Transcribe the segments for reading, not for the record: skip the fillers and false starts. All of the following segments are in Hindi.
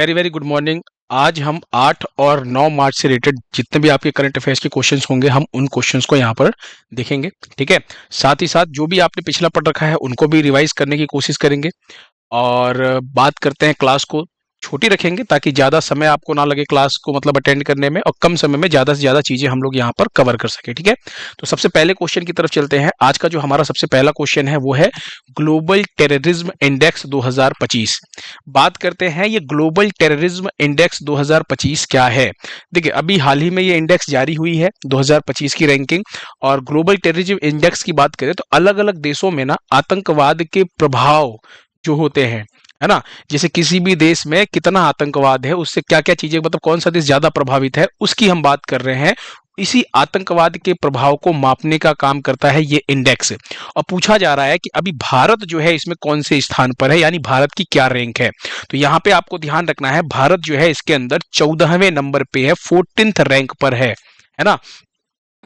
Very very good morning. आज हम 8 और 9 मार्च से रिलेटेड जितने भी आपके करंट अफेयर्स के क्वेश्चंस होंगे हम उन क्वेश्चंस को यहाँ पर देखेंगे। ठीक है, साथ ही साथ जो भी आपने पिछला पढ़ रखा है उनको भी रिवाइज करने की कोशिश करेंगे। और बात करते हैं, क्लास को छोटी रखेंगे ताकि ज़्यादा समय आपको ना लगे क्लास को मतलब अटेंड करने में, और कम समय में ज़्यादा से ज़्यादा चीज़ें हम लोग यहाँ पर कवर कर सके। ठीक है, तो सबसे पहले क्वेश्चन की तरफ चलते हैं। आज का जो हमारा सबसे पहला क्वेश्चन है वो है ग्लोबल टेररिज्म इंडेक्स 2025। बात करते हैं ये ग्लोबल टेररिज्म इंडेक्स 2025 क्या है। देखिए, अभी हाल ही में ये इंडेक्स जारी हुई है 2025 की रैंकिंग। और ग्लोबल टेररिज्म इंडेक्स की बात करें तो अलग अलग देशों में ना आतंकवाद के प्रभाव जो होते हैं, है ना, जैसे किसी भी देश में कितना आतंकवाद है, उससे क्या क्या चीजें, मतलब कौन सा देश ज्यादा प्रभावित है, उसकी हम बात कर रहे हैं। इसी आतंकवाद के प्रभाव को मापने का काम करता है ये इंडेक्स। और पूछा जा रहा है कि अभी भारत जो है इसमें कौन से स्थान पर है, यानी भारत की क्या रैंक है। तो यहाँ पे आपको ध्यान रखना है, भारत जो है इसके अंदर 14वें नंबर पे है, 14th रैंक पर है ना।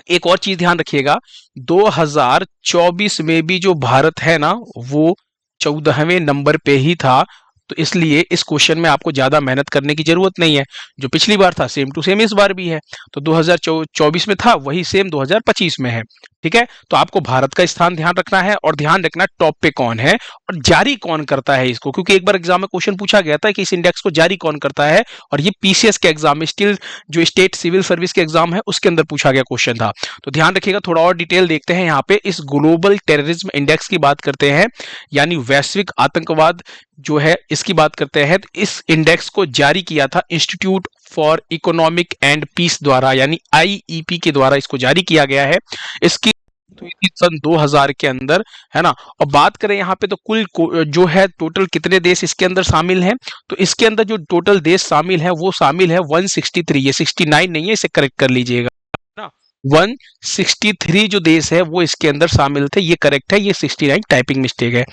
एक और चीज ध्यान रखिएगा, 2024 में भी जो भारत है ना वो 14वें नंबर पे ही था। तो इसलिए इस क्वेश्चन में आपको ज्यादा मेहनत करने की जरूरत नहीं है। जो पिछली बार था सेम टू सेम इस बार भी है। तो 2024 में था वही सेम 2025 में है। ठीक है, तो आपको भारत का स्थान ध्यान रखना है और ध्यान रखना टॉप पे कौन है और जारी कौन करता है इसको, क्योंकि एक बार एग्जाम में क्वेश्चन पूछा गया था कि इस इंडेक्स को जारी कौन करता है। और ये पीसीएस के एग्जाम में, स्टिल जो स्टेट सिविल सर्विस के एग्जाम है उसके अंदर पूछा गया क्वेश्चन था। तो ध्यान रखिएगा, थोड़ा और डिटेल देखते हैं। यहाँ पे इस ग्लोबल टेररिज्म इंडेक्स की बात करते हैं, यानी वैश्विक आतंकवाद जो है इसकी बात करते हैं। तो इस इंडेक्स को जारी किया था institute for economic and peace द्वारा, यानी आईईपी के द्वारा इसको जारी किया गया है। इसकी तो ये सन 2000 के अंदर, है ना। और बात करें यहाँ पे तो जो है टोटल कितने देश इसके अंदर शामिल हैं, तो इसके अंदर जो टोटल देश शामिल है वो शामिल है 163, ये 69 नहीं है, इसे करेक्ट कर लीजिएगा ना। 163 जो देश है वो इसके अंदर शामिल थे, ये करेक्ट है, ये 69 टाइपिंग मिस्टेक है।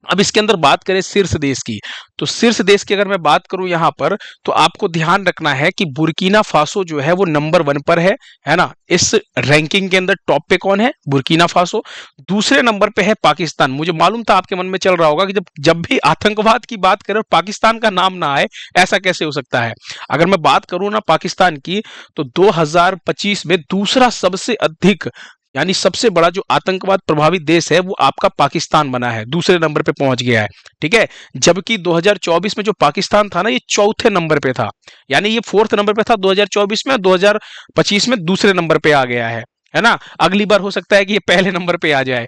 अब इसके अंदर बात करें शीर्ष देश की, तो शीर्ष देश की अगर मैं बात करूं यहां पर, तो आपको ध्यान रखना है कि बुर्किना फासो जो है वो नंबर 1 पर है ना। इस रैंकिंग के अंदर टॉप पे कौन है, बुर्किना फासो। दूसरे नंबर पे है पाकिस्तान। मुझे मालूम था आपके मन में चल रहा होगा कि जब जब भी आतंकवाद की बात करें पाकिस्तान का नाम ना आए, ऐसा कैसे हो सकता है। अगर मैं बात करूं ना पाकिस्तान की, तो 2025 में दूसरा सबसे अधिक, यानी सबसे बड़ा जो आतंकवाद प्रभावित देश है वो आपका पाकिस्तान बना है, दूसरे नंबर पे पहुंच गया है। ठीक है, जबकि 2024 में जो पाकिस्तान था ना ये चौथे नंबर पे था, यानी ये 4th नंबर पे था 2024 में, 2025 में दूसरे नंबर पे आ गया है ना। अगली बार हो सकता है कि ये पहले नंबर पे आ जाए।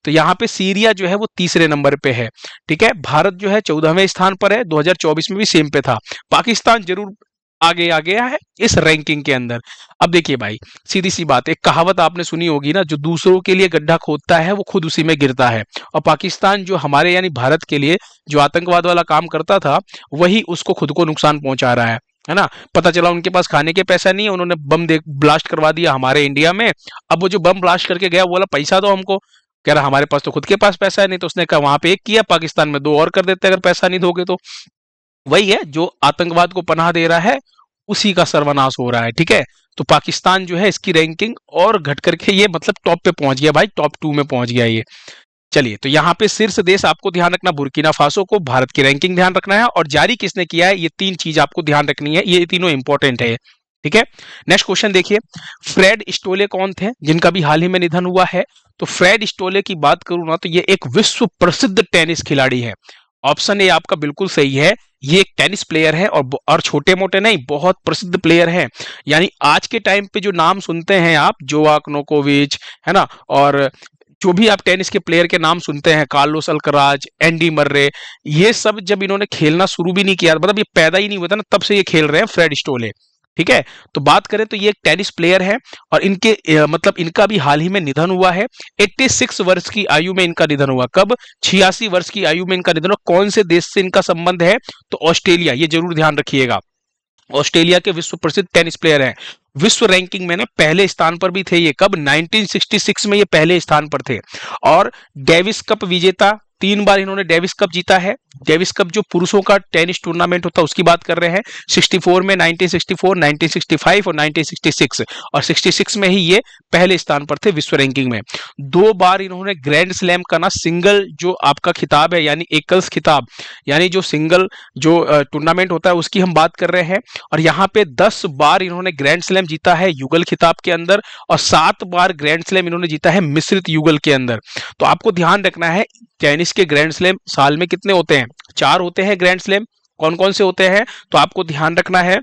तो यहाँ पे सीरिया जो है वो तीसरे नंबर पे है। ठीक है, भारत जो है 14वें स्थान पर है, 2024 में भी सेम पे था। पाकिस्तान जरूर आगे आ गया है इस रैंकिंग के अंदर। अब देखिए भाई, सीधी सी बात, एक कहावत आपने सुनी होगी ना, जो दूसरों के लिए गड्ढा खोदता है वो खुद उसी में गिरता है। और पाकिस्तान जो हमारे यानी भारत के लिए जो आतंकवाद वाला काम करता था, वही उसको खुद को नुकसान पहुंचा रहा है ना। पता चला उनके पास खाने के पैसा नहीं है, उन्होंने बम दे ब्लास्ट करवा दिया हमारे इंडिया में। अब वो जो बम ब्लास्ट करके गया बोला पैसा दो हमको, कह रहा हमारे पास तो खुद के पास पैसा है नहीं। तो उसने कहा वहां पे एक किया, पाकिस्तान में 2 और कर देते अगर पैसा नहीं दोगे तो। वही है, जो आतंकवाद को पनाह दे रहा है उसी का सर्वनाश हो रहा है। ठीक है, तो पाकिस्तान जो है इसकी रैंकिंग और घट करके ये मतलब टॉप पे पहुंच गया भाई, टॉप 2 में पहुंच गया ये। चलिए, तो यहाँ पे शीर्ष देश आपको ध्यान रखना बुर्किना फासो को, भारत की रैंकिंग ध्यान रखना है और जारी किसने किया है, ये 3 चीज आपको ध्यान रखनी है, ये तीनों इंपॉर्टेंट है। ठीक है, नेक्स्ट क्वेश्चन देखिए, फ्रेड स्टोले कौन थे जिनका भी हाल ही में निधन हुआ है। तो फ्रेड स्टोले की बात करूं ना तो ये एक विश्व प्रसिद्ध टेनिस खिलाड़ी है। ऑप्शन ए आपका बिल्कुल सही है, ये एक टेनिस प्लेयर है और छोटे मोटे नहीं, बहुत प्रसिद्ध प्लेयर है। यानी आज के टाइम पे जो नाम सुनते हैं आप, जोवाक नोकोविच, है ना, और जो भी आप टेनिस के प्लेयर के नाम सुनते हैं, कार्लोस अल्कराज, एंडी मर्रे, ये सब जब इन्होंने खेलना शुरू भी नहीं किया, मतलब ये पैदा ही नहीं हुआ था ना, तब से ये खेल रहे हैं फ्रेड स्टोले। ठीक है, तो बात करें तो ये एक टेनिस प्लेयर है और इनके मतलब इनका भी हाल ही में निधन हुआ है। 86 वर्ष की आयु में इनका निधन हुआ। कब? 86 वर्ष की आयु में इनका निधन हुआ। कौन से देश से इनका संबंध है? तो ऑस्ट्रेलिया, ये जरूर ध्यान रखिएगा। ऑस्ट्रेलिया के विश्व प्रसिद्ध टेनिस प्लेयर हैं। विश्व रैंकिंग में ना पहले स्थान पर भी थे ये। कब? 1966 में ये पहले स्थान पर थे। और डेविस कप विजेता 3 बार इन्होंने डेविस कप जीता है। डेविस कप जो पुरुषों का टेनिस टूर्नामेंट होता है उसकी बात कर रहे हैं। 64 में, 1964, 1965 और 1966, और 66 में ही ये पहले स्थान पर थे विश्व रैंकिंग में। 2 बार इन्होंने ग्रैंड स्लैम का ना सिंगल जो आपका खिताब है, यानी एकल्स खिताब, यानी जो सिंगल जो टूर्नामेंट होता है उसकी हम बात कर रहे हैं। और यहाँ पे 10 बार इन्होंने ग्रैंड स्लैम जीता है युगल खिताब के अंदर, और 7 बार ग्रैंड स्लैम इन्होंने जीता है मिश्रित युगल के अंदर। तो आपको ध्यान रखना है टेनिस के ग्रैंड स्लैम साल में कितने होते हैं? 4 होते हैं ग्रैंड स्लैम। कौन कौन से होते हैं? तो आपको ध्यान रखना है,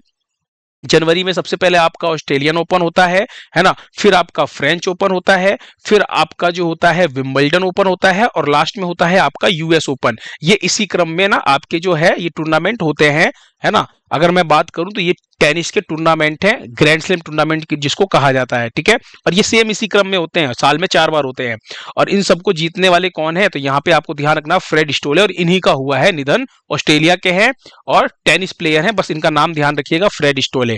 जनवरी में सबसे पहले आपका ऑस्ट्रेलियन ओपन होता है ना, फिर आपका फ्रेंच ओपन होता है, फिर आपका जो होता है विंबलडन ओपन होता है, और लास्ट में होता है आपका यूएस ओपन। ये इसी क्रम में ना आपके जो है ये टूर्नामेंट होते हैं, है ना। अगर मैं बात करूं तो ये टेनिस के टूर्नामेंट है, ग्रैंड स्लैम टूर्नामेंट जिसको कहा जाता है, ठीक है। और ये सेम इसी क्रम में होते हैं, साल में 4 बार होते हैं। और इन सबको जीतने वाले कौन है? तो यहाँ पे आपको ध्यान रखना फ्रेड स्टोले, और इन्हीं का हुआ है निधन। ऑस्ट्रेलिया के हैं और टेनिस प्लेयर हैं, बस इनका नाम ध्यान रखिएगा, फ्रेड स्टोले।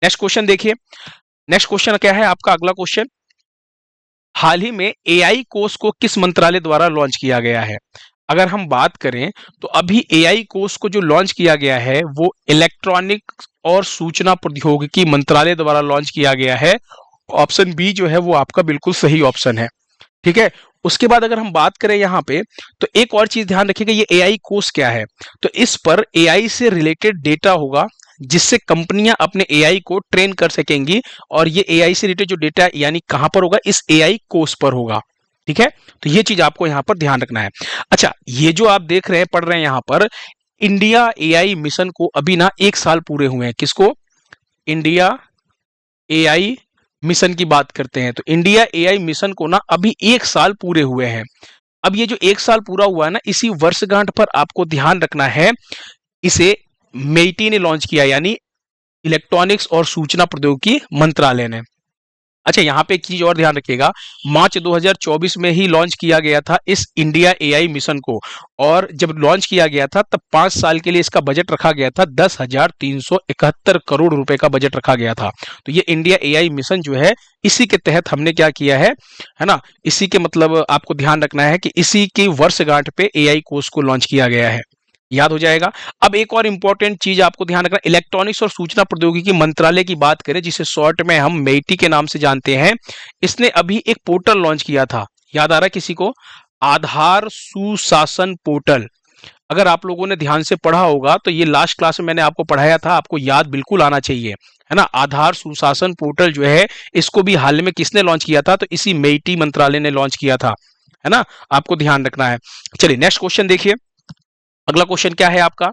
नेक्स्ट क्वेश्चन देखिए। नेक्स्ट क्वेश्चन क्या है आपका? अगला क्वेश्चन, हाल ही में एआई कोर्स को किस मंत्रालय द्वारा लॉन्च किया गया है? अगर हम बात करें तो अभी एआई कोर्स को जो लॉन्च किया गया है वो इलेक्ट्रॉनिक और सूचना प्रौद्योगिकी मंत्रालय द्वारा लॉन्च किया गया है। ऑप्शन बी जो है वो आपका बिल्कुल सही ऑप्शन है, ठीक है। उसके बाद अगर हम बात करें यहाँ पे तो एक और चीज ध्यान रखिएगा, ये एआई कोर्स क्या है? तो इस पर एआई से रिलेटेड डेटा होगा जिससे कंपनियां अपने एआई को ट्रेन कर सकेंगी, और ये एआई से रिलेटेड जो डेटा यानी कहां पर होगा? इस एआई कोर्स पर होगा, ठीक है। तो ये चीज आपको यहां पर ध्यान रखना है। अच्छा, ये जो आप देख रहे हैं, पढ़ रहे हैं यहां पर, इंडिया एआई मिशन को अभी ना 1 साल पूरे हुए हैं। किसको? इंडिया एआई मिशन की बात करते हैं तो इंडिया एआई मिशन को ना अभी 1 साल पूरे हुए हैं। अब ये जो 1 साल पूरा हुआ है ना, इसी वर्षगांठ पर आपको ध्यान रखना है, इसे मेटी ने लॉन्च किया, यानी इलेक्ट्रॉनिक्स और सूचना प्रौद्योगिकी मंत्रालय ने। अच्छा, यहाँ पे एक चीज और ध्यान रखिएगा, मार्च 2024 में ही लॉन्च किया गया था इस इंडिया एआई मिशन को, और जब लॉन्च किया गया था तब 5 साल के लिए इसका बजट रखा गया था, 10,371 करोड़ रुपए का बजट रखा गया था। तो ये इंडिया एआई मिशन जो है, इसी के तहत हमने क्या किया है ना, इसी के मतलब आपको ध्यान रखना है कि इसी की वर्षगांठ पे एआई कोर्स को लॉन्च किया गया है, याद हो जाएगा। अब एक और इंपॉर्टेंट चीज आपको ध्यान रखना, इलेक्ट्रॉनिक्स और सूचना प्रौद्योगिकी मंत्रालय की बात करें, जिसे शॉर्ट में हम मेटी के नाम से जानते हैं, इसने अभी एक पोर्टल लॉन्च किया था, याद आ रहा है किसी को? आधार सुशासन पोर्टल। अगर आप लोगों ने ध्यान से पढ़ा होगा तो ये लास्ट क्लास में मैंने आपको पढ़ाया था, आपको याद बिल्कुल आना चाहिए, है ना। आधार सुशासन पोर्टल जो है, इसको भी हाल में किसने लॉन्च किया था? तो इसी मेटी मंत्रालय ने लॉन्च किया था, है ना। आपको ध्यान रखना है। चलिए नेक्स्ट क्वेश्चन देखिए। अगला क्वेश्चन क्या है आपका?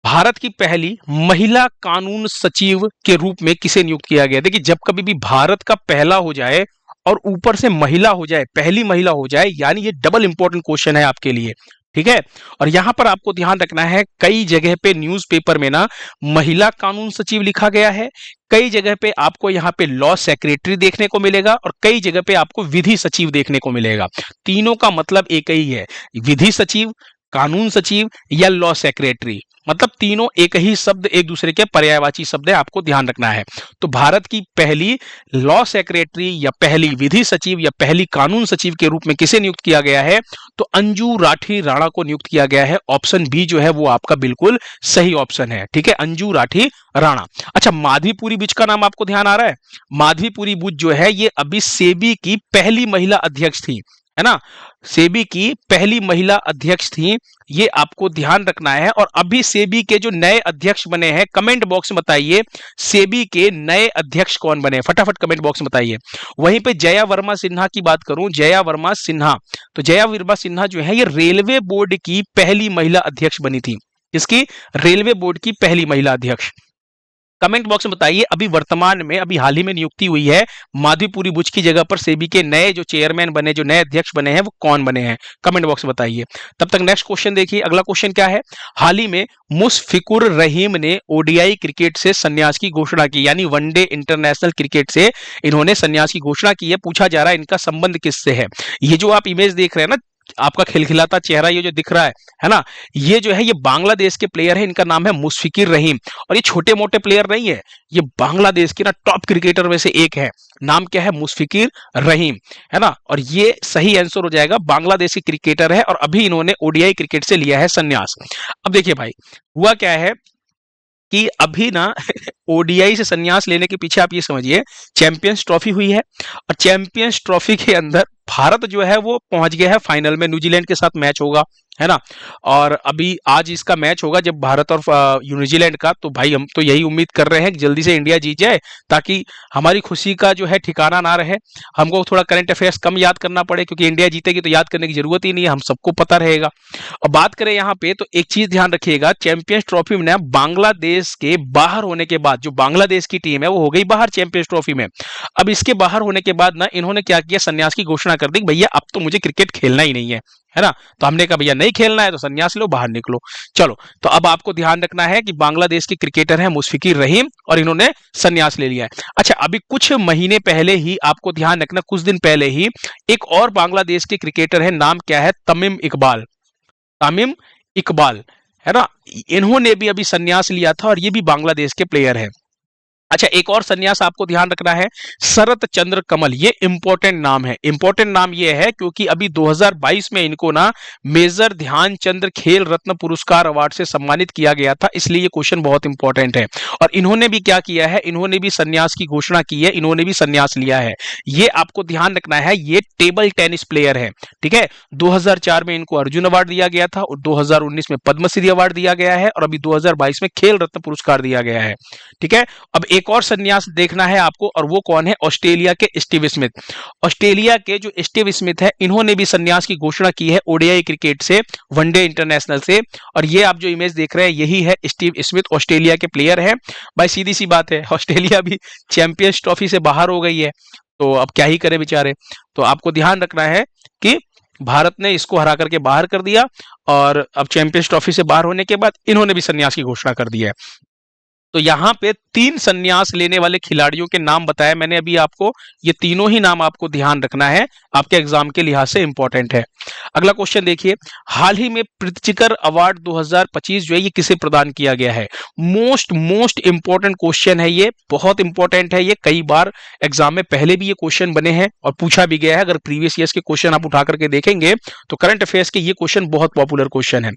भारत की पहली महिला कानून सचिव के रूप में किसे नियुक्त किया गया? देखिए, जब कभी भी भारत का पहला हो जाए और ऊपर से महिला हो जाए, पहली महिला हो जाए, यानी ये डबल इंपॉर्टेंट क्वेश्चन है आपके लिए, ठीक है। और यहां पर आपको ध्यान रखना है, कई जगह पे न्यूज़पेपर में ना महिला कानून सचिव लिखा गया है, कई जगह पे आपको यहाँ पे लॉ सेक्रेटरी देखने को मिलेगा, और कई जगह पे आपको विधि सचिव देखने को मिलेगा। तीनों का मतलब एक ही है, विधि सचिव, कानून सचिव या लॉ सेक्रेटरी, मतलब तीनों एक ही शब्द, एक दूसरे के पर्यायवाची शब्द है, आपको ध्यान रखना है। तो भारत की पहली लॉ सेक्रेटरी या पहली विधि सचिव या पहली कानून सचिव के रूप में किसे नियुक्त किया गया है? तो अंजू राठी राणा को नियुक्त किया गया है। ऑप्शन बी जो है वो आपका बिल्कुल सही ऑप्शन है, ठीक है, अंजू राठी राणा। अच्छा, माधवीपुरी बुच का नाम आपको ध्यान आ रहा है? माधवीपुरी बुच जो है ये अभी सेबी की पहली महिला अध्यक्ष थी, है ना, सेबी की पहली महिला अध्यक्ष थी, ये आपको ध्यान रखना है। और अभी सेबी के जो नए अध्यक्ष बने हैं, कमेंट बॉक्स में बताइए सेबी के नए अध्यक्ष कौन बने, फटाफट कमेंट बॉक्स में बताइए। वहीं पे जया वर्मा सिन्हा की बात करूं, जया वर्मा सिन्हा, तो जया वर्मा सिन्हा जो है ये रेलवे बोर्ड की पहली महिला अध्यक्ष बनी थी। इसकी रेलवे बोर्ड की पहली महिला अध्यक्ष। कमेंट बॉक्स में बताइए अभी वर्तमान में, अभी हाल ही में नियुक्ति हुई है माधवीपुरी बुच की जगह पर सेबी के नए जो चेयरमैन बने, जो नए अध्यक्ष बने हैं, वो कौन बने हैं? कमेंट बॉक्स में बताइए। तब तक नेक्स्ट क्वेश्चन देखिए। अगला क्वेश्चन क्या है? हाल ही में मुशफिकुर रहीम ने ओडीआई क्रिकेट से संन्यास की घोषणा की, यानी वनडे इंटरनेशनल क्रिकेट से इन्होंने संन्यास की घोषणा की है। पूछा जा रहा है इनका संबंध किससे है? ये जो आप इमेज देख रहे हैं ना, आपका खिलखिलाता चेहरा ये जो दिख रहा है ना, ये जो है ये बांग्लादेश के प्लेयर है, इनका नाम है मुशफिकुर रहीम। और ये छोटे मोटे प्लेयर नहीं है, ये बांग्लादेश के ना टॉप क्रिकेटर में से एक है। नाम क्या है? मुशफिकुर रहीम, है ना। और ये सही आंसर हो जाएगा, बांग्लादेशी क्रिकेटर है और अभी इन्होंने ओडीआई क्रिकेट से लिया है संन्यास। अब देखिए भाई, हुआ क्या है कि अभी ना ओडीआई से संन्यास लेने के पीछे आप ये समझिए, चैंपियंस ट्रॉफी हुई है और चैंपियंस ट्रॉफी के अंदर भारत जो है वो पहुंच गया है फाइनल में, न्यूजीलैंड के साथ मैच होगा, है ना। और अभी आज इसका मैच होगा जब भारत और न्यूजीलैंड का, तो भाई हम तो यही उम्मीद कर रहे हैं कि जल्दी से इंडिया जीत जाए, ताकि हमारी खुशी का जो है ठिकाना ना रहे, हमको थोड़ा करंट अफेयर्स कम याद करना पड़े, क्योंकि इंडिया जीतेगी तो याद करने की जरूरत ही नहीं है, हम सबको पता रहेगा। और बात करें यहाँ पे तो एक चीज ध्यान रखिएगा, चैंपियंस ट्रॉफी में बांग्लादेश के बाहर होने के बाद जो बांग्लादेश की टीम है वो हो गई बाहर चैंपियंस ट्रॉफी में। अब इसके बाहर होने के बाद ना इन्होंने क्या किया, संन्यास की घोषणा कर दी, भैया अब तो मुझे क्रिकेट खेलना ही नहीं है ना। तो हमने कहा भैया नहीं खेलना है तो संन्यास लो, बाहर निकलो। चलो, तो अब आपको ध्यान रखना है कि बांग्लादेश के क्रिकेटर हैं मुशफिकुर रहीम और इन्होंने संन्यास ले लिया है। अच्छा, अभी कुछ महीने पहले ही आपको ध्यान रखना, कुछ दिन पहले ही एक और बांग्लादेश के क्रिकेटर है, नाम क्या है? तमीम इकबाल। तमीम इकबाल, है ना। इन्होंने भी अभी संन्यास लिया था और ये भी बांग्लादेश के प्लेयर है। अच्छा, एक और संन्यास आपको ध्यान रखना है, शरत चंद्र कमल। ये इंपॉर्टेंट नाम है, इंपॉर्टेंट नाम ये है क्योंकि अभी 2022 में इनको ना मेजर ध्यानचंद खेल रत्न पुरस्कार अवार्ड से सम्मानित किया गया था, इसलिए ये क्वेश्चन बहुत इंपॉर्टेंट है। और इन्होंने भी क्या किया है, इन्होंने भी संन्यास की घोषणा की है, इन्होंने भी संन्यास लिया है। ये आपको ध्यान रखना है, ये टेबल टेनिस प्लेयर है, ठीक है। 2004 में इनको अर्जुन अवार्ड दिया गया था और 2019 में पद्मश्री अवार्ड दिया गया है और अभी 2022 में खेल रत्न पुरस्कार दिया गया है, ठीक है। अब एक और संन्यास देखना है आपको, और वो कौन है? ऑस्ट्रेलिया के स्टीव स्मिथ। ऑस्ट्रेलिया के जो स्टीव स्मिथ है, इन्होंने भी संन्यास की घोषणा की है ओडीआई क्रिकेट से, वनडे इंटरनेशनल से। और ये आप जो इमेज देख रहे हैं यही है स्टीव स्मिथ, ऑस्ट्रेलिया के प्लेयर है। भाई सीधी सी बात है, ऑस्ट्रेलिया भी चैंपियंस ट्रॉफी से बाहर हो गई है, तो अब क्या ही करे बेचारे। तो आपको ध्यान रखना है कि भारत ने इसको हरा करके बाहर कर दिया और अब चैंपियंस ट्रॉफी से बाहर होने के बाद इन्होंने भी संन्यास की घोषणा कर दी है। तो यहां पे 3 संन्यास लेने वाले खिलाड़ियों के नाम बताए मैंने अभी आपको, ये तीनों ही नाम आपको ध्यान रखना है, आपके एग्जाम के लिहाज से इंपॉर्टेंट है। अगला क्वेश्चन देखिए, हाल ही में प्रित्जिकर अवार्ड 2025 जो है ये किसे प्रदान किया गया है? मोस्ट इंपॉर्टेंट क्वेश्चन है, ये बहुत इंपॉर्टेंट है, ये कई बार एग्जाम में पहले भी ये क्वेश्चन बने हैं और पूछा भी गया है। अगर प्रीवियस ईयर्स के क्वेश्चन आप उठा करके देखेंगे तो करंट अफेयर्स के ये क्वेश्चन बहुत पॉपुलर क्वेश्चन है।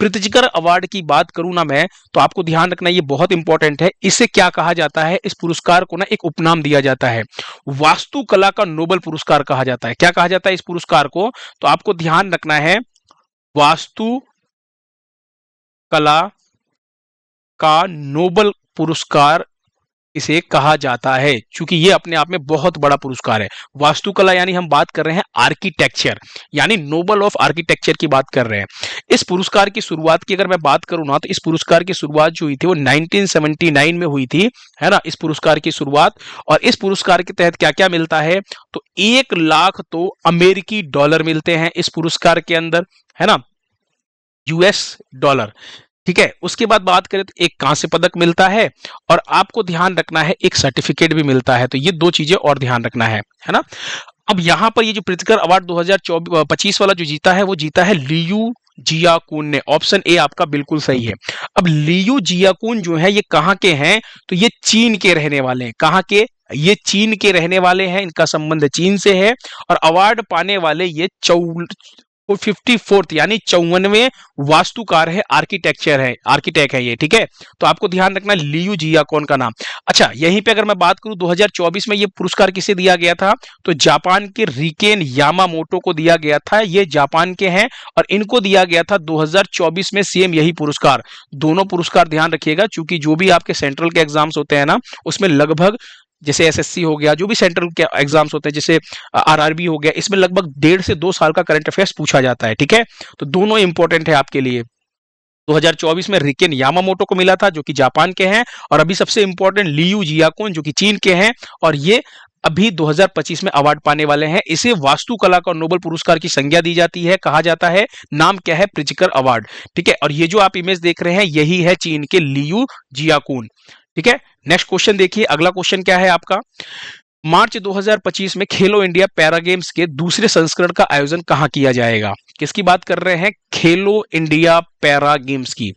प्रित्जिकर अवार्ड की बात करूं ना मैं, तो आपको ध्यान रखना ये बहुत इंपॉर्टेंट है। इसे क्या कहा जाता है? इस पुरस्कार को ना एक उपनाम दिया जाता है, वास्तुकला का नोबेल पुरस्कार कहा जाता है। क्या कहा जाता है इस पुरस्कार को? तो आपको ध्यान रखना है, वास्तुकला का नोबेल पुरस्कार इसे कहा जाता है, क्योंकि ये अपने आप में बहुत बड़ा पुरस्कार है। वास्तुकला यानी हम बात कर रहे हैं आर्किटेक्चर, यानी नोबेल ऑफ आर्किटेक्चर की बात कर रहे हैं। इस पुरस्कार की शुरुआत की अगर मैं बात करूं ना, तो इस पुरस्कार की शुरुआत जो हुई थी वो 1979 में हुई थी, है ना, इस पुरस्कार की शुरुआत। और इस पुरस्कार के तहत क्या क्या मिलता है? तो 1 लाख तो अमेरिकी डॉलर मिलते हैं इस पुरस्कार के अंदर, है ना, यूएस डॉलर, ठीक है। उसके बाद बात करें तो एक कांस्य पदक मिलता है और आपको ध्यान रखना है एक सर्टिफिकेट भी मिलता है। तो ये 2 चीजें और ध्यान रखना है ना। अब यहां पर ये जो प्रित्जिकर अवार्ड 2025 वाला जो जीता है वो जीता है लियू जियाकुन ने। ऑप्शन ए आपका बिल्कुल सही है। अब लियू जियाकुन जो है ये कहां के हैं? तो ये चीन के रहने वाले हैं। कहां के? ये चीन के रहने वाले हैं, इनका संबंध चीन से है। और अवार्ड पाने वाले ये 54th यानी 54वें वास्तुकार है, आर्किटेक्ट है ये, ठीक है। तो आपको ध्यान रखना लियू जियाकोन का नाम। अच्छा, यहीं पे अगर मैं बात करूं 2024 में ये पुरस्कार किसे दिया गया था? तो जापान के रिकेन यामामोटो को दिया गया था। ये जापान के हैं और इनको दिया गया था 2024 में सेम यही पुरस्कार। दोनों पुरस्कार ध्यान रखिएगा, क्योंकि जो भी आपके सेंट्रल के एग्जाम्स होते हैं ना, उसमें लगभग जैसे एसएससी हो गया, जो भी सेंट्रल के एग्जाम्स होते हैं, जैसे आरआरबी हो गया, इसमें लगभग 1.5 से 2 साल का करंट अफेयर्स पूछा जाता है, ठीक है। तो दोनों इंपॉर्टेंट है आपके लिए। 2024 में रिकेन यामामोटो को मिला था जो कि जापान के हैं, और अभी सबसे इंपॉर्टेंट लियू जियाकोन जो कि चीन के हैं, और ये अभी 2025 में अवार्ड पाने वाले हैं। इसे वास्तुकला का नोबेल पुरस्कार की संज्ञा दी जाती है, कहा जाता है। नाम क्या है? प्रित्जिकर अवार्ड, ठीक है। और ये जो आप इमेज देख रहे हैं यही है चीन के लियू जियाकुन, ठीक है। नेक्स्ट क्वेश्चन देखिए, अगला क्वेश्चन क्या है आपका? मार्च 2025 में खेलो इंडिया पैरा गेम्स के दूसरे संस्करण का आयोजन कहां किया जाएगा? किसकी बात कर रहे हैं? खेलो इंडिया पैरा गेम्स की।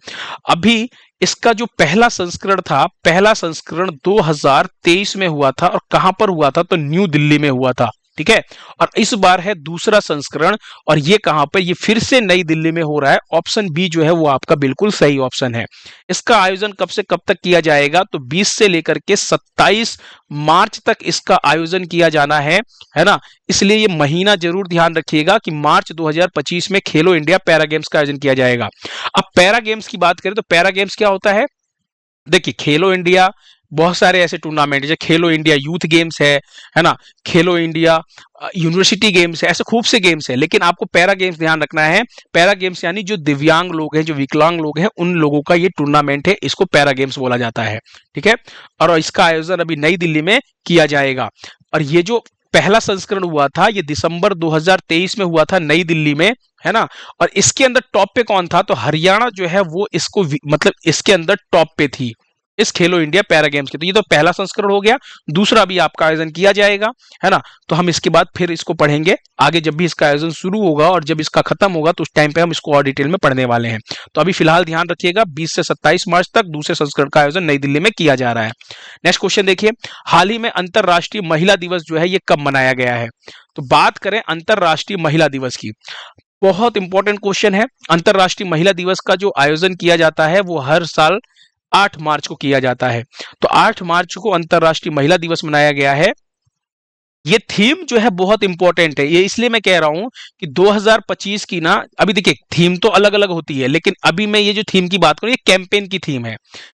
अभी इसका जो पहला संस्करण था, पहला संस्करण 2023 में हुआ था, और कहां पर हुआ था? तो न्यू दिल्ली में हुआ था, ठीक है। और इस बार है दूसरा संस्करण, और ये कहां पर? ये फिर से नई दिल्ली में हो रहा है। ऑप्शन बी जो है वो आपका बिल्कुल सही ऑप्शन है। इसका आयोजन कब से कब तक किया जाएगा? तो 20 से लेकर के 27 मार्च तक इसका आयोजन किया जाना है ना। इसलिए ये महीना जरूर ध्यान रखिएगा कि मार्च 2025 में खेलो इंडिया पैरा गेम्स का आयोजन किया जाएगा। अब पैरा गेम्स की बात करें तो पैरा गेम्स क्या होता है? देखिए, खेलो इंडिया, बहुत सारे ऐसे टूर्नामेंट, जैसे खेलो इंडिया यूथ गेम्स है ना, खेलो इंडिया यूनिवर्सिटी गेम्स है, ऐसे खूब से गेम्स है। लेकिन आपको पैरा गेम्स ध्यान रखना है। पैरा गेम्स यानी जो दिव्यांग लोग हैं, जो विकलांग लोग हैं, उन लोगों का ये टूर्नामेंट है, इसको पैरा गेम्स बोला जाता है, ठीक है। और इसका आयोजन अभी नई दिल्ली में किया जाएगा। और ये जो पहला संस्करण हुआ था, ये दिसंबर 2023 में हुआ था नई दिल्ली में, है ना। और इसके अंदर टॉप पे कौन था? तो हरियाणा जो है वो इसको मतलब इसके अंदर टॉप पे थी, इस खेलो इंडिया पैरा गेम्स के। तो ये तो पहला संस्करण हो गया। दूसरा भी आपका आयोजन किया जाएगा, है ना। तो हम इसके बाद फिर इसको पढ़ेंगे आगे, जब भी इसका आयोजन शुरू होगा और जब इसका खत्म होगा तो उस टाइम पे हम इसको और डिटेल में पढ़ने वाले हैं। तो अभी फिलहाल ध्यान रखिएगा, 20 से 27 मार्च तक दूसरे संस्करण का आयोजन नई दिल्ली में किया जा रहा है। नेक्स्ट क्वेश्चन देखिए, हाल ही में अंतरराष्ट्रीय महिला दिवस जो है ये कब मनाया गया है? तो बात करें अंतरराष्ट्रीय महिला दिवस की, बहुत इंपॉर्टेंट क्वेश्चन है। अंतरराष्ट्रीय महिला दिवस का जो आयोजन किया जाता है वो हर साल 8 मार्च को किया जाता है। तो 8 मार्च को अंतरराष्ट्रीय महिला दिवस मनाया गया है। ये थीम जो है बहुत इंपॉर्टेंट है, ये इसलिए मैं कह रहा हूं कि 2025 की ना, अभी देखिए थीम तो अलग अलग होती है, लेकिन अभी मैं ये जो थीम की बात करूं ये कैंपेन की थीम है।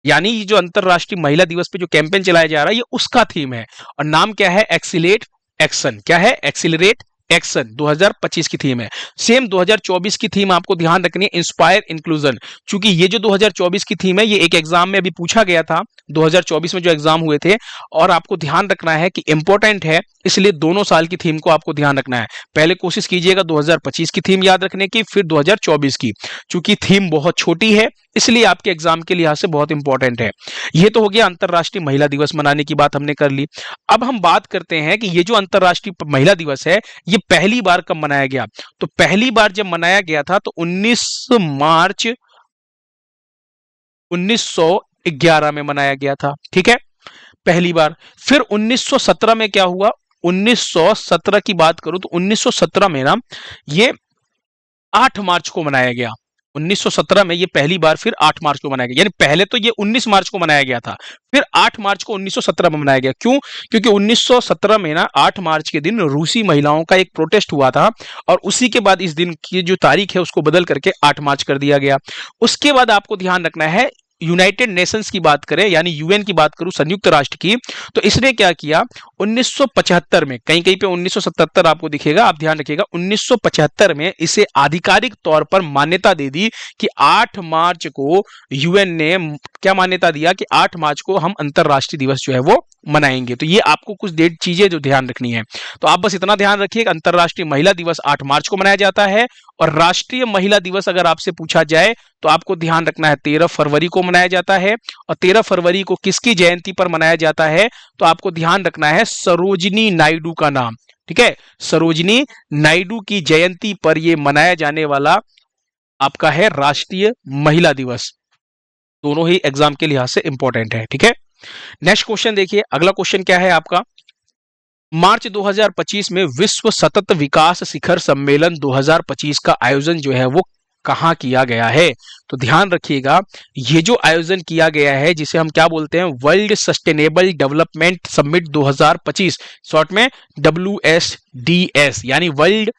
यानी ये जो अंतरराष्ट्रीय महिला दिवस पे जो कैंपेन चलाया जा रहा है ये उसका थीम है। और नाम क्या है? एक्सीलेट एक्शन। क्या है? एक्सीलरेट एक्शन 2025 की थीम है। सेम 2024 की थीम आपको ध्यान रखनी है, इंस्पायर इंक्लूजन। चूंकि ये जो 2024 की थीम है ये एक एग्जाम में अभी पूछा गया था, 2024 में जो एग्जाम हुए थे, और आपको ध्यान रखना है कि इंपॉर्टेंट है, इसलिए दोनों साल की थीम को आपको ध्यान रखना है। पहले कोशिश कीजिएगा 2025 की थीम याद रखने की, फिर 2024 की। चूंकि थीम बहुत छोटी है इसलिए आपके एग्जाम के लिहाज से बहुत इंपॉर्टेंट है। ये तो हो गया अंतरराष्ट्रीय महिला दिवस मनाने की बात हमने कर ली। अब हम बात करते हैं कि ये जो अंतरराष्ट्रीय महिला दिवस है ये पहली बार कब मनाया गया? तो पहली बार जब मनाया गया था तो 19 मार्च 1911 में मनाया गया था, ठीक है, पहली बार। फिर 1917 में क्या हुआ? 1917 की बात करूं तो 1917 में ना ये 8 मार्च को मनाया गया। 1917 में ये पहली बार फिर 8 मार्च को मनाया गया। यानी पहले तो ये 19 मार्च को मनाया गया था, फिर 8 मार्च को 1917 में मनाया गया। क्यों? क्योंकि 1917 में ना 8 मार्च के दिन रूसी महिलाओं का एक प्रोटेस्ट हुआ था, और उसी के बाद इस दिन की जो तारीख है उसको बदल करके 8 मार्च कर दिया गया। उसके बाद आपको ध्यान रखना है, यूनाइटेड नेशंस की बात करें यानी यूएन की बात करूं, संयुक्त राष्ट्र की, तो इसने क्या किया? 1975 में, कहीं कहीं पे 1977 आपको दिखेगा, आप ध्यान रखिएगा, 1975 में इसे आधिकारिक तौर पर मान्यता दे दी कि 8 मार्च को यूएन ने क्या मान्यता दिया कि 8 मार्च को हम अंतरराष्ट्रीय दिवस जो है वो मनाएंगे। तो ये आपको कुछ डेट चीजें जो ध्यान रखनी है। तो आप बस इतना ध्यान रखिए, अंतरराष्ट्रीय महिला दिवस 8 मार्च को मनाया जाता है। और राष्ट्रीय महिला दिवस अगर आपसे पूछा जाए तो आपको ध्यान रखना है 13 फरवरी को मनाया जाता है। और 13 फरवरी को किसकी जयंती पर मनाया जाता है? तो आपको ध्यान रखना है सरोजिनी नायडू का नाम, ठीक है, सरोजिनी नायडू की जयंती पर यह मनाया जाने वाला आपका है राष्ट्रीय महिला दिवस। दोनों ही एग्जाम के लिहाज से इंपॉर्टेंट है, ठीक है। नेक्स्ट क्वेश्चन देखिए, अगला क्वेश्चन क्या है आपका? मार्च 2025 में विश्व सतत विकास शिखर सम्मेलन 2025 का आयोजन जो है वो कहां किया गया है? तो ध्यान रखिएगा, ये जो आयोजन किया गया है जिसे हम क्या बोलते हैं? World sustainable development summit 2025, short में WSDS, यानी वर्ल्ड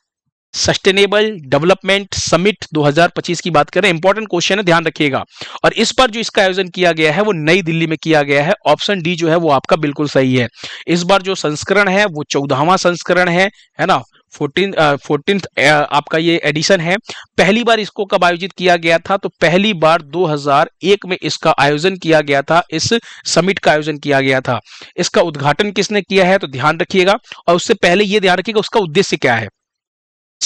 सस्टेनेबल डेवलपमेंट समिट 2025 की बात करें। इंपॉर्टेंट क्वेश्चन है, ध्यान रखिएगा। और इस बार जो इसका आयोजन किया गया है वो नई दिल्ली में किया गया है। ऑप्शन डी जो है वो आपका बिल्कुल सही है। इस बार जो संस्करण है वो 14वां संस्करण है ना, 14th आपका ये एडिशन है। पहली बार इसको कब आयोजित किया गया था? तो पहली बार 2001 में इसका आयोजन किया गया था, इस समिट का आयोजन किया गया था। इसका उद्घाटन किसने किया है? तो ध्यान रखिएगा। और उससे पहले ये ध्यान रखिएगा उसका उद्देश्य क्या है।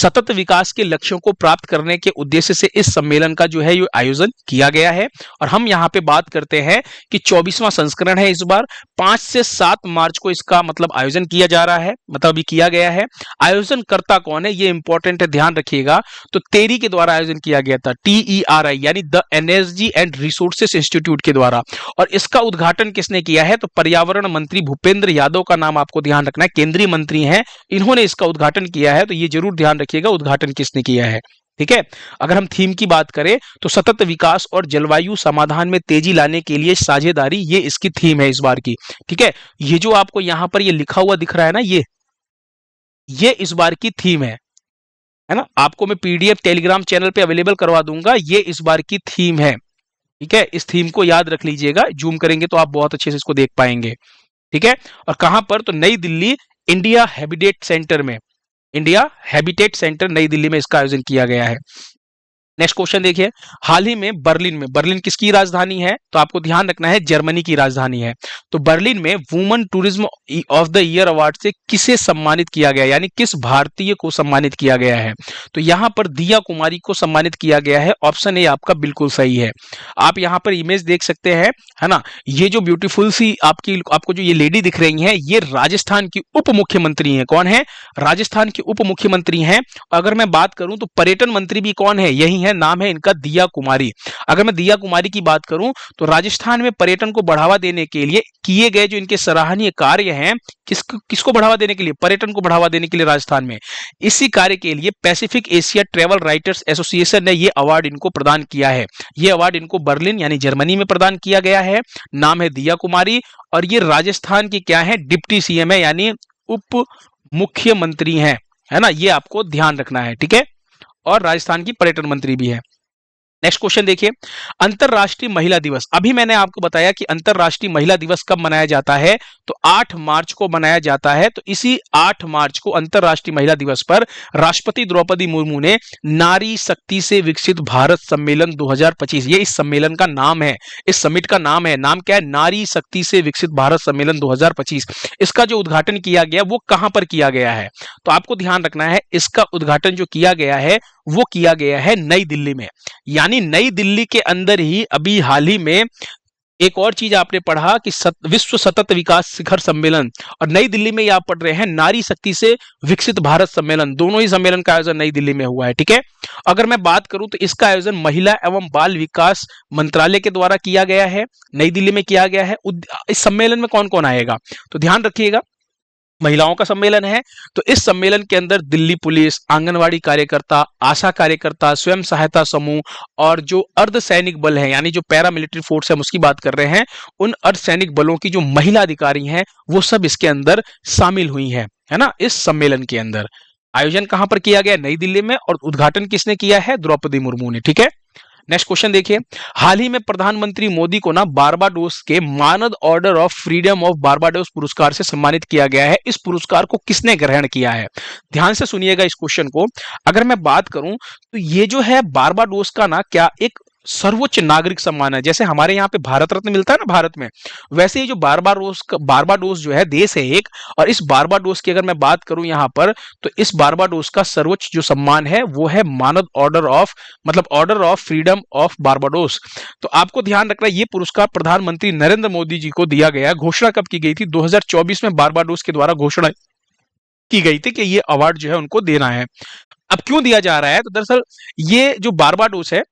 सतत विकास के लक्ष्यों को प्राप्त करने के उद्देश्य से इस सम्मेलन का जो है ये आयोजन किया गया है। और हम यहाँ पे बात करते हैं कि 24वां संस्करण है इस बार। 5 से 7 मार्च को इसका मतलब आयोजन किया जा रहा है, मतलब अभी किया गया है। आयोजनकर्ता कौन है ये इंपॉर्टेंट है, ध्यान रखिएगा। तो टेरी के द्वारा आयोजन किया गया था, TERI यानी the energy and resources institute के द्वारा। और इसका उद्घाटन किसने किया है? तो पर्यावरण मंत्री भूपेंद्र यादव का नाम आपको ध्यान रखना है, केंद्रीय मंत्री हैं, इन्होंने इसका उद्घाटन किया है। तो ये जरूर ध्यान रखिएगा उद्घाटन किसने किया है। ठीक है। अगर हम थीम की बात करें तो सतत विकास और जलवायु समाधान में तेजी लाने के लिए साझेदारी, ये इसकी थीम है इस बार की। ठीक है। ये जो आपको यहां पर ये लिखा हुआ दिख रहा है ना, ये इस बार की थीम है ना। आपको मैं PDF टेलीग्राम चैनल पे अवेलेबल करवा दूंगा, ये इस बार की थीम है। ठीक है। इस थीम को याद रख लीजिएगा, जूम करेंगे तो आप बहुत अच्छे से इसको देख पाएंगे। ठीक है। और कहां पर? तो नई दिल्ली इंडिया हैबिटेट सेंटर में, इंडिया हैबिटेट सेंटर नई दिल्ली में इसका आयोजन किया गया है। नेक्स्ट क्वेश्चन देखिए, हाल ही में बर्लिन किसकी राजधानी है? तो आपको ध्यान रखना है जर्मनी की राजधानी है। तो बर्लिन में woman tourism of the year award से किसे सम्मानित किया गया, यानी किस भारतीय को सम्मानित किया गया है? तो यहां पर दिया कुमारी को सम्मानित किया गया है। ऑप्शन ए आपका बिल्कुल सही है। आप यहां पर इमेज देख सकते हैं, है ना। ये जो ब्यूटीफुल सी आपको जो ये लेडी दिख रही है, ये राजस्थान की उप मुख्यमंत्री है। कौन है? राजस्थान की उप मुख्यमंत्री हैं। अगर मैं बात करूं तो पर्यटन मंत्री भी कौन है? यही है, नाम है इनका दिया कुमारी। अगर मैं दिया कुमारी की बात करूं तो राजस्थान में पर्यटन को बढ़ावा देने के लिए किए गए जो इनके सराहनीय कार्य हैं, किसको बढ़ावा देने के लिए? पर्यटन को बढ़ावा देने के लिए राजस्थान में, इसी कार्य के लिए Pacific Asia travel writers association ने यह अवार्ड इनको प्रदान किया है। यह अवार्ड इनको बर्लिन यानी जर्मनी में प्रदान किया गया है। नाम है दिया कुमारी, और ये राजस्थान की क्या है? डिप्टी CM है, यानी उप मुख्यमंत्री हैं, है ना। ये आपको ध्यान रखना है। ठीक है। और राजस्थान की पर्यटन मंत्री भी है। नेक्स्ट क्वेश्चन देखिए, अंतरराष्ट्रीय महिला दिवस। अभी मैंने आपको बताया कि अंतरराष्ट्रीय महिला दिवस कब मनाया जाता है? तो 8 मार्च को मनाया जाता है। तो इसी 8 मार्च को अंतरराष्ट्रीय महिला दिवस पर राष्ट्रपति द्रौपदी मुर्मू ने नारी शक्ति से विकसित भारत सम्मेलन 2025, ये इस सम्मेलन का नाम है, इस समिट का नाम है। नाम क्या है? नारी शक्ति से विकसित भारत सम्मेलन 2025। इसका जो उद्घाटन किया गया वो कहां पर किया गया है? तो आपको ध्यान रखना है, इसका उद्घाटन जो किया गया है वो किया गया है नई दिल्ली में। यानी नई दिल्ली के अंदर ही अभी हाल ही में एक और चीज आपने पढ़ा कि विश्व सतत विकास शिखर सम्मेलन, और नई दिल्ली में आप पढ़ रहे हैं नारी शक्ति से विकसित भारत सम्मेलन। दोनों ही सम्मेलन का आयोजन नई दिल्ली में हुआ है। ठीक है। अगर मैं बात करूं तो इसका आयोजन महिला एवं बाल विकास मंत्रालय के द्वारा किया गया है, नई दिल्ली में किया गया है। इस सम्मेलन में कौन कौन आएगा? तो ध्यान रखिएगा, महिलाओं का सम्मेलन है। तो इस सम्मेलन के अंदर दिल्ली पुलिस, आंगनवाड़ी कार्यकर्ता, आशा कार्यकर्ता, स्वयं सहायता समूह और जो अर्धसैनिक बल है, यानी जो पैरामिलिट्री फोर्स है, हम उसकी बात कर रहे हैं, उन अर्धसैनिक बलों की जो महिला अधिकारी हैं वो सब इसके अंदर शामिल हुई हैं, है ना। इस सम्मेलन के अंदर आयोजन कहां पर किया गया? नई दिल्ली में। और उद्घाटन किसने किया है? द्रौपदी मुर्मू ने। ठीक है। नेक्स्ट क्वेश्चन देखिए, हाल ही में प्रधानमंत्री मोदी को ना बारबाडोस के मानद order of freedom of Barbados पुरस्कार से सम्मानित किया गया है। इस पुरस्कार को किसने ग्रहण किया है? ध्यान से सुनिएगा इस क्वेश्चन को। अगर मैं बात करूं तो ये जो है बारबाडोस का ना क्या एक सर्वोच्च नागरिक सम्मान है। जैसे हमारे यहाँ पे भारत रत्न मिलता है ना भारत में, वैसे ही जो बारबाडोस जो है देश है एक, और इस बारबाडोस की अगर मैं बात करूं यहाँ पर, तो इस बारबाडोस का सर्वोच्च जो सम्मान है वो है मानद ऑर्डर ऑफ, मतलब order of freedom of Barbados. तो आपको ध्यान रखना है ये पुरस्कार प्रधानमंत्री नरेंद्र मोदी जी को दिया गया। घोषणा कब की गई थी? 2024 में बारबाडोस के द्वारा घोषणा की गई थी कि ये अवार्ड जो है उनको देना है। अब क्यों दिया जा रहा है? तो दरअसल ये जो बारबाडोस है,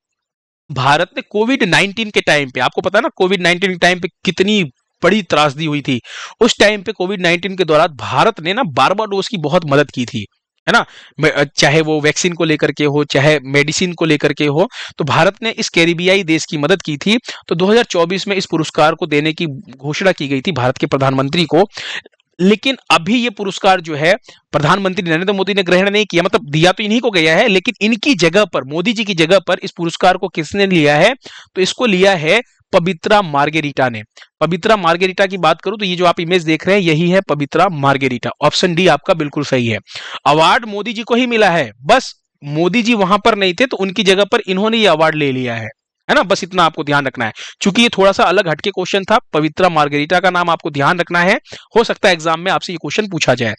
भारत ने कोविड-19 के टाइम पे, आपको पता है ना कोविड-19 के टाइम पे कितनी बड़ी त्रासदी हुई थी। उस टाइम पे कोविड-19 के दौरान भारत ने ना बारबाडोस की बहुत मदद की थी, है ना। चाहे वो वैक्सीन को लेकर के हो, चाहे मेडिसिन को लेकर के हो, तो भारत ने इस कैरिबियाई देश की मदद की थी। तो 2024 में इस पुरस्कार को देने की घोषणा की गई थी भारत के प्रधानमंत्री को। लेकिन अभी ये पुरस्कार जो है प्रधानमंत्री नरेंद्र मोदी ने ग्रहण नहीं किया, मतलब दिया तो इन्हीं को गया है, लेकिन इनकी जगह पर, मोदी जी की जगह पर इस पुरस्कार को किसने लिया है? तो इसको लिया है पवित्रा मार्गेरिटा ने। पवित्रा मार्गेरिटा की बात करूं तो ये जो आप इमेज देख रहे हैं यही है पवित्रा मार्गेरिटा। ऑप्शन डी आपका बिल्कुल सही है। अवार्ड मोदी जी को ही मिला है, बस मोदी जी वहां पर नहीं थे तो उनकी जगह पर इन्होंने ये अवार्ड ले लिया है ना। बस इतना आपको ध्यान रखना है, क्योंकि ये थोड़ा सा अलग हटके क्वेश्चन था। पवित्रा मार्गेरिटा का नाम आपको ध्यान रखना है, हो सकता है एग्जाम में आपसे ये क्वेश्चन पूछा जाए।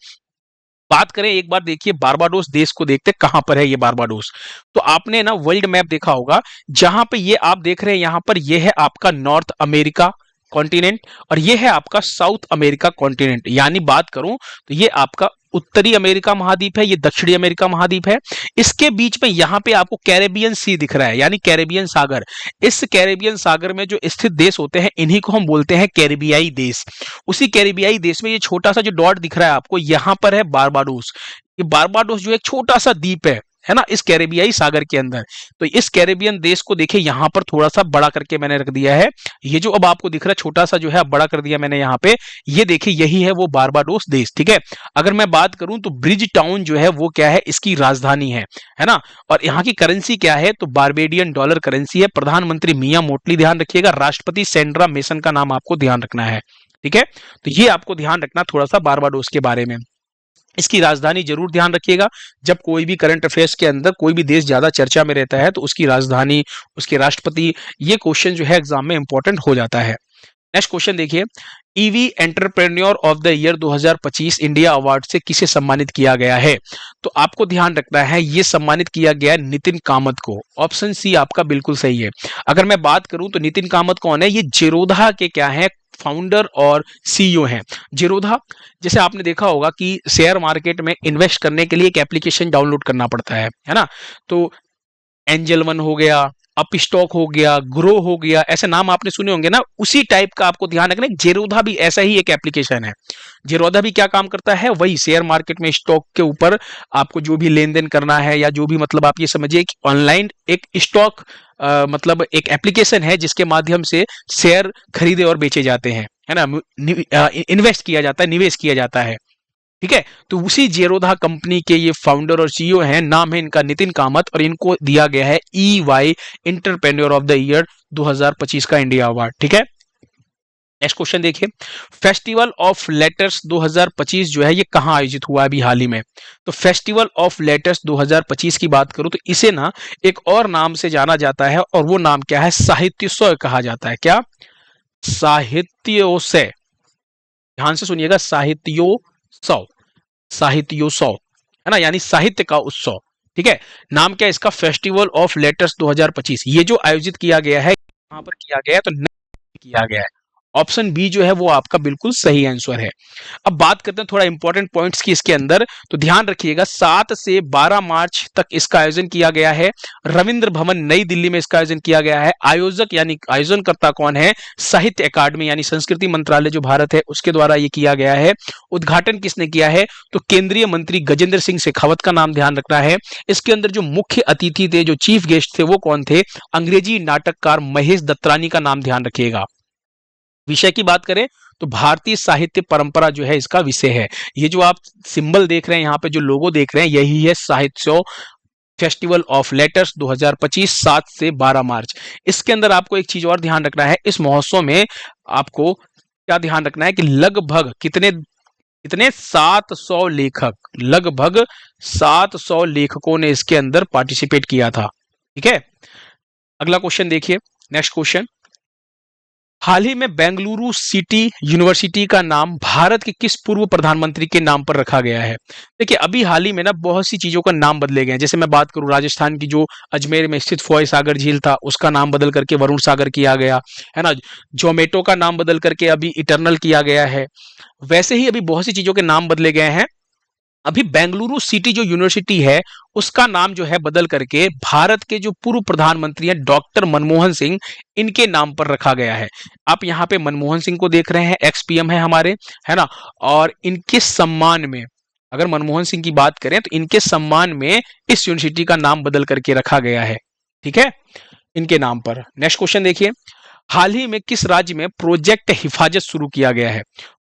बात करें एक बार देखिए बारबाडोस देश को, देखते कहां पर है ये बारबाडोस। तो आपने ना वर्ल्ड मैप देखा होगा, जहां पे ये आप देख रहे हैं यहां पर, ये है आपका नॉर्थ अमेरिका कॉन्टिनेंट और ये है आपका साउथ अमेरिका कॉन्टिनेंट। यानी बात करूं तो ये आपका उत्तरी अमेरिका महाद्वीप है, ये दक्षिणी अमेरिका महाद्वीप है। इसके बीच में यहां पे आपको कैरेबियन सी दिख रहा है, यानी कैरेबियन सागर। इस कैरेबियन सागर में जो स्थित देश होते हैं इन्हीं को हम बोलते हैं कैरिबियाई देश। उसी कैरिबियाई देश में ये छोटा सा जो डॉट दिख रहा है आपको, यहां पर है बारबाडोस। ये बारबाडोस जो एक छोटा सा द्वीप है ना, इस कैरेबियाई सागर के अंदर। तो इस कैरेबियन देश को देखिए यहां पर थोड़ा सा बड़ा करके मैंने रख दिया है। ये जो अब आपको दिख रहा है छोटा सा जो है, अब बड़ा कर दिया मैंने यहाँ पे, ये देखिए यही है वो बारबाडोस देश। ठीक है, अगर मैं बात करूं तो ब्रिज टाउन जो है वो क्या है, इसकी राजधानी है ना। और यहाँ की करेंसी क्या है, तो बारबेडियन डॉलर करेंसी है। प्रधानमंत्री मियां मोटली ध्यान रखिएगा, राष्ट्रपति सेंड्रा मेसन का नाम आपको ध्यान रखना है। ठीक है, तो ये आपको ध्यान रखना थोड़ा सा बारबाडोस के बारे में। इसकी राजधानी जरूर ध्यान रखिएगा, जब कोई भी करंट अफेयर्स के अंदर कोई भी देश ज्यादा चर्चा में रहता है तो उसकी राजधानी, उसके राष्ट्रपति, ये क्वेश्चन जो है एग्जाम में इंपॉर्टेंट हो जाता है। नेक्स्ट क्वेश्चन देखिए, EV entrepreneur of the year 2025 India award से किसे सम्मानित किया गया है। तो आपको ध्यान रखना है, ये सम्मानित किया गया है नितिन कामत को। ऑप्शन सी आपका बिल्कुल सही है। अगर मैं बात करूं तो नितिन कामत कौन है, ये जेरोधा के क्या है, फाउंडर और सीईओ हैं। जेरोधा, जैसे आपने देखा होगा कि शेयर मार्केट में इन्वेस्ट करने के लिए एक एप्लीकेशन डाउनलोड करना पड़ता है ना। तो एंजल वन हो गया, अप स्टॉक हो गया, ग्रो हो गया, ऐसे नाम आपने सुने होंगे ना, उसी टाइप का आपको ध्यान रखना है। जेरोधा भी ऐसा ही एक एप्लीकेशन है। जेरोधा भी क्या काम करता है, वही शेयर मार्केट में स्टॉक के ऊपर आपको जो भी लेन देन करना है, या जो भी मतलब आप ये समझिए कि ऑनलाइन एक स्टॉक मतलब एक एप्लीकेशन है जिसके माध्यम से शेयर खरीदे और बेचे जाते हैं, है ना, इन्वेस्ट किया जाता है, निवेश किया जाता है। ठीक है, तो उसी जेरोधा कंपनी के ये फाउंडर और सीईओ हैं, नाम है इनका नितिन कामत, और इनको दिया गया है EY entrepreneur of the year 2025 का इंडिया अवार्ड। ठीक है, नेक्स्ट क्वेश्चन देखिए, फेस्टिवल ऑफ लेटर्स 2025 जो है ये कहाँ आयोजित हुआ अभी हाल ही में। तो फेस्टिवल ऑफ लेटर्स 2025 की बात करूं तो इसे ना एक और नाम से जाना जाता है, और वो नाम क्या है, साहित्योत्सव कहा जाता है। क्या, साहित्योत्सव, ध्यान से सुनिएगा, साहित्योत्सव, साहित्योत्सव, है ना, यानी साहित्य का उत्सव। ठीक है, नाम क्या है इसका, फेस्टिवल ऑफ लेटर्स 2025। ये जो आयोजित किया गया है, कहां पर किया गया है, तो किया गया है। ऑप्शन बी जो है वो आपका बिल्कुल सही आंसर है। अब बात करते हैं थोड़ा इंपॉर्टेंट पॉइंट्स की इसके अंदर, तो ध्यान रखिएगा 7 से 12 मार्च तक इसका आयोजन किया गया है। रविंद्र भवन नई दिल्ली में इसका आयोजन किया गया है। आयोजक यानी आयोजनकर्ता कौन है, साहित्य अकादमी यानी संस्कृति मंत्रालय जो भारत है उसके द्वारा ये किया गया है। उद्घाटन किसने किया है, तो केंद्रीय मंत्री गजेंद्र सिंह शेखावत का नाम ध्यान रखना है। इसके अंदर जो मुख्य अतिथि थे, जो चीफ गेस्ट थे, वो कौन थे, अंग्रेजी नाटककार महेश दत्तानी का नाम ध्यान रखिएगा। विषय की बात करें तो भारतीय साहित्य परंपरा जो है इसका विषय है। ये जो आप सिंबल देख रहे हैं यहाँ पे, जो लोगो देख रहे हैं, यही है साहित्योत्सव फेस्टिवल ऑफ लेटर्स 2025, 7 से 12 मार्च। इसके अंदर आपको एक चीज और ध्यान रखना है, इस महोत्सव में आपको क्या ध्यान रखना है कि लगभग कितने कितने 700 लेखक, लगभग 700 लेखकों ने इसके अंदर पार्टिसिपेट किया था। ठीक है, अगला क्वेश्चन देखिए, नेक्स्ट क्वेश्चन, हाल ही में बेंगलुरु सिटी यूनिवर्सिटी का नाम भारत के किस पूर्व प्रधानमंत्री के नाम पर रखा गया है। देखिए अभी हाल ही में ना बहुत सी चीजों का नाम बदले गए हैं। जैसे मैं बात करूं, राजस्थान की जो अजमेर में स्थित फॉय सागर झील था उसका नाम बदल करके वरुण सागर किया गया है ना। जोमेटो का नाम बदल करके अभी इटरनल किया गया है। वैसे ही अभी बहुत सी चीजों के नाम बदले गए हैं। अभी बेंगलुरु सिटी जो यूनिवर्सिटी है उसका नाम जो है बदल करके भारत के जो पूर्व प्रधानमंत्री हैं डॉक्टर मनमोहन सिंह, इनके नाम पर रखा गया है। आप यहाँ पे मनमोहन सिंह को देख रहे हैं, XPM है हमारे, है ना। और इनके सम्मान में, अगर मनमोहन सिंह की बात करें तो इनके सम्मान में इस यूनिवर्सिटी का नाम बदल करके रखा गया है। ठीक है, इनके नाम पर। नेक्स्ट क्वेश्चन देखिए, हाल ही में किस राज्य में प्रोजेक्ट हिफाजत शुरू किया गया है।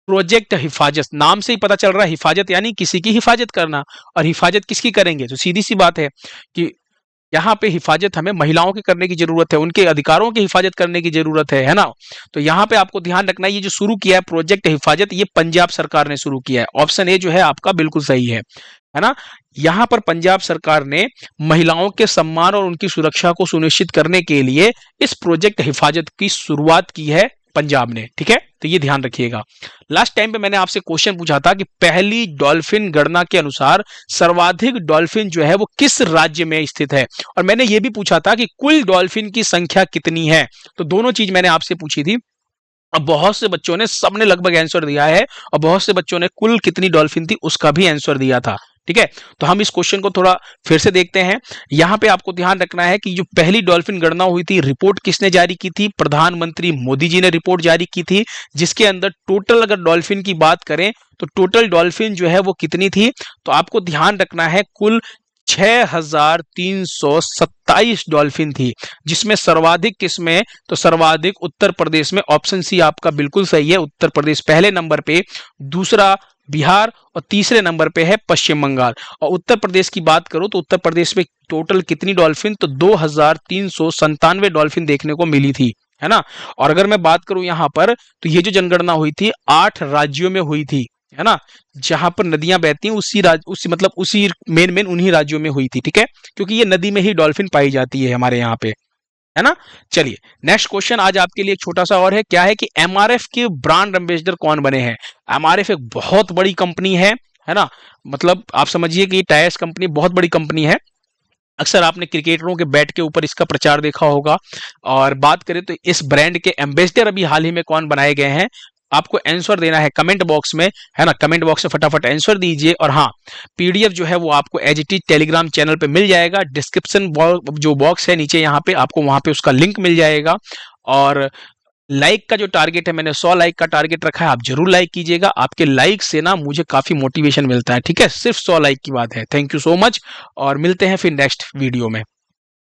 प्रोजेक्ट हिफाजत, नाम से ही पता चल रहा है, हिफाजत यानी किसी की हिफाजत करना। और हिफाजत किसकी करेंगे, तो सीधी सी बात है कि यहाँ पे हिफाजत हमें महिलाओं की करने की जरूरत है, उनके अधिकारों की हिफाजत करने की जरूरत है ना। तो यहाँ पे आपको ध्यान रखना है, ये जो शुरू किया है प्रोजेक्ट हिफाजत, ये पंजाब सरकार ने शुरू किया है। ऑप्शन ए जो है आपका बिल्कुल सही है ना। यहाँ पर पंजाब सरकार ने महिलाओं के सम्मान और उनकी सुरक्षा को सुनिश्चित करने के लिए इस प्रोजेक्ट हिफाजत की शुरुआत की है। पंजाब ने, ठीक है, तो ये ध्यान रखिएगा। लास्ट टाइम पे मैंने आपसे क्वेश्चन पूछा था कि पहली डॉल्फिन गणना के अनुसार सर्वाधिक डॉल्फिन जो है वो किस राज्य में स्थित है, और मैंने ये भी पूछा था कि कुल डॉल्फिन की संख्या कितनी है। तो दोनों चीज मैंने आपसे पूछी थी। अब बहुत से बच्चों ने, सबने लगभग आंसर दिया है, और बहुत से बच्चों ने कुल कितनी डॉल्फिन थी उसका भी आंसर दिया था, ठीक है। तो हम इस क्वेश्चन को थोड़ा फिर से देखते हैं। यहां पे आपको ध्यान रखना है कि जो पहली डॉल्फिन गणना हुई थी, रिपोर्ट किसने जारी की थी? प्रधानमंत्री मोदी जी ने रिपोर्ट जारी की थी, जिसके अंदर टोटल अगर डॉल्फिन की बात करें तो टोटल डॉल्फिन जो है वो कितनी थी, तो आपको ध्यान रखना है कुल 6327 डॉल्फिन थी, जिसमें सर्वाधिक किसमें, तो सर्वाधिक उत्तर प्रदेश में। ऑप्शन सी आपका बिल्कुल सही है, उत्तर प्रदेश पहले नंबर पे, दूसरा बिहार और तीसरे नंबर पे है पश्चिम बंगाल। और उत्तर प्रदेश की बात करो तो उत्तर प्रदेश में टोटल कितनी डॉल्फिन, तो 2397 डॉल्फिन देखने को मिली थी, है ना। और अगर मैं बात करूं यहां पर, तो ये जो जनगणना हुई थी 8 राज्यों में हुई थी, है ना, जहां पर नदियां बहती हैं उसी मतलब उसी मेन उन्हीं राज्यों में हुई थी, ठीक है, क्योंकि ये नदी में ही डॉल्फिन पाई जाती है हमारे यहाँ पे, है ना। चलिए नेक्स्ट क्वेश्चन आज आपके लिए एक छोटा सा और है, क्या है कि एमआरएफ के ब्रांड एम्बेसडर कौन बने हैं? एमआरएफ एक बहुत बड़ी कंपनी है ना, मतलब आप समझिए कि टायर्स कंपनी बहुत बड़ी कंपनी है। अक्सर आपने क्रिकेटरों के बैट के ऊपर इसका प्रचार देखा होगा। और बात करें तो इस ब्रांड के एम्बेसडर अभी हाल ही में कौन बनाए गए हैं, आपको आंसर देना है कमेंट बॉक्स में, है ना। कमेंट बॉक्स में फटाफट आंसर दीजिए। और हाँ, पीडीएफ जो है वो आपको as it is Telegram channel पे मिल जाएगा। डिस्क्रिप्शन जो बॉक्स है नीचे, यहाँ पे आपको वहां पे उसका लिंक मिल जाएगा। और लाइक का जो टारगेट है, मैंने 100 लाइक का टारगेट रखा है, आप जरूर लाइक कीजिएगा। आपके लाइक से ना मुझे काफी मोटिवेशन मिलता है, ठीक है। सिर्फ 100 लाइक की बात है। थैंक यू सो मच, और मिलते हैं फिर नेक्स्ट वीडियो में।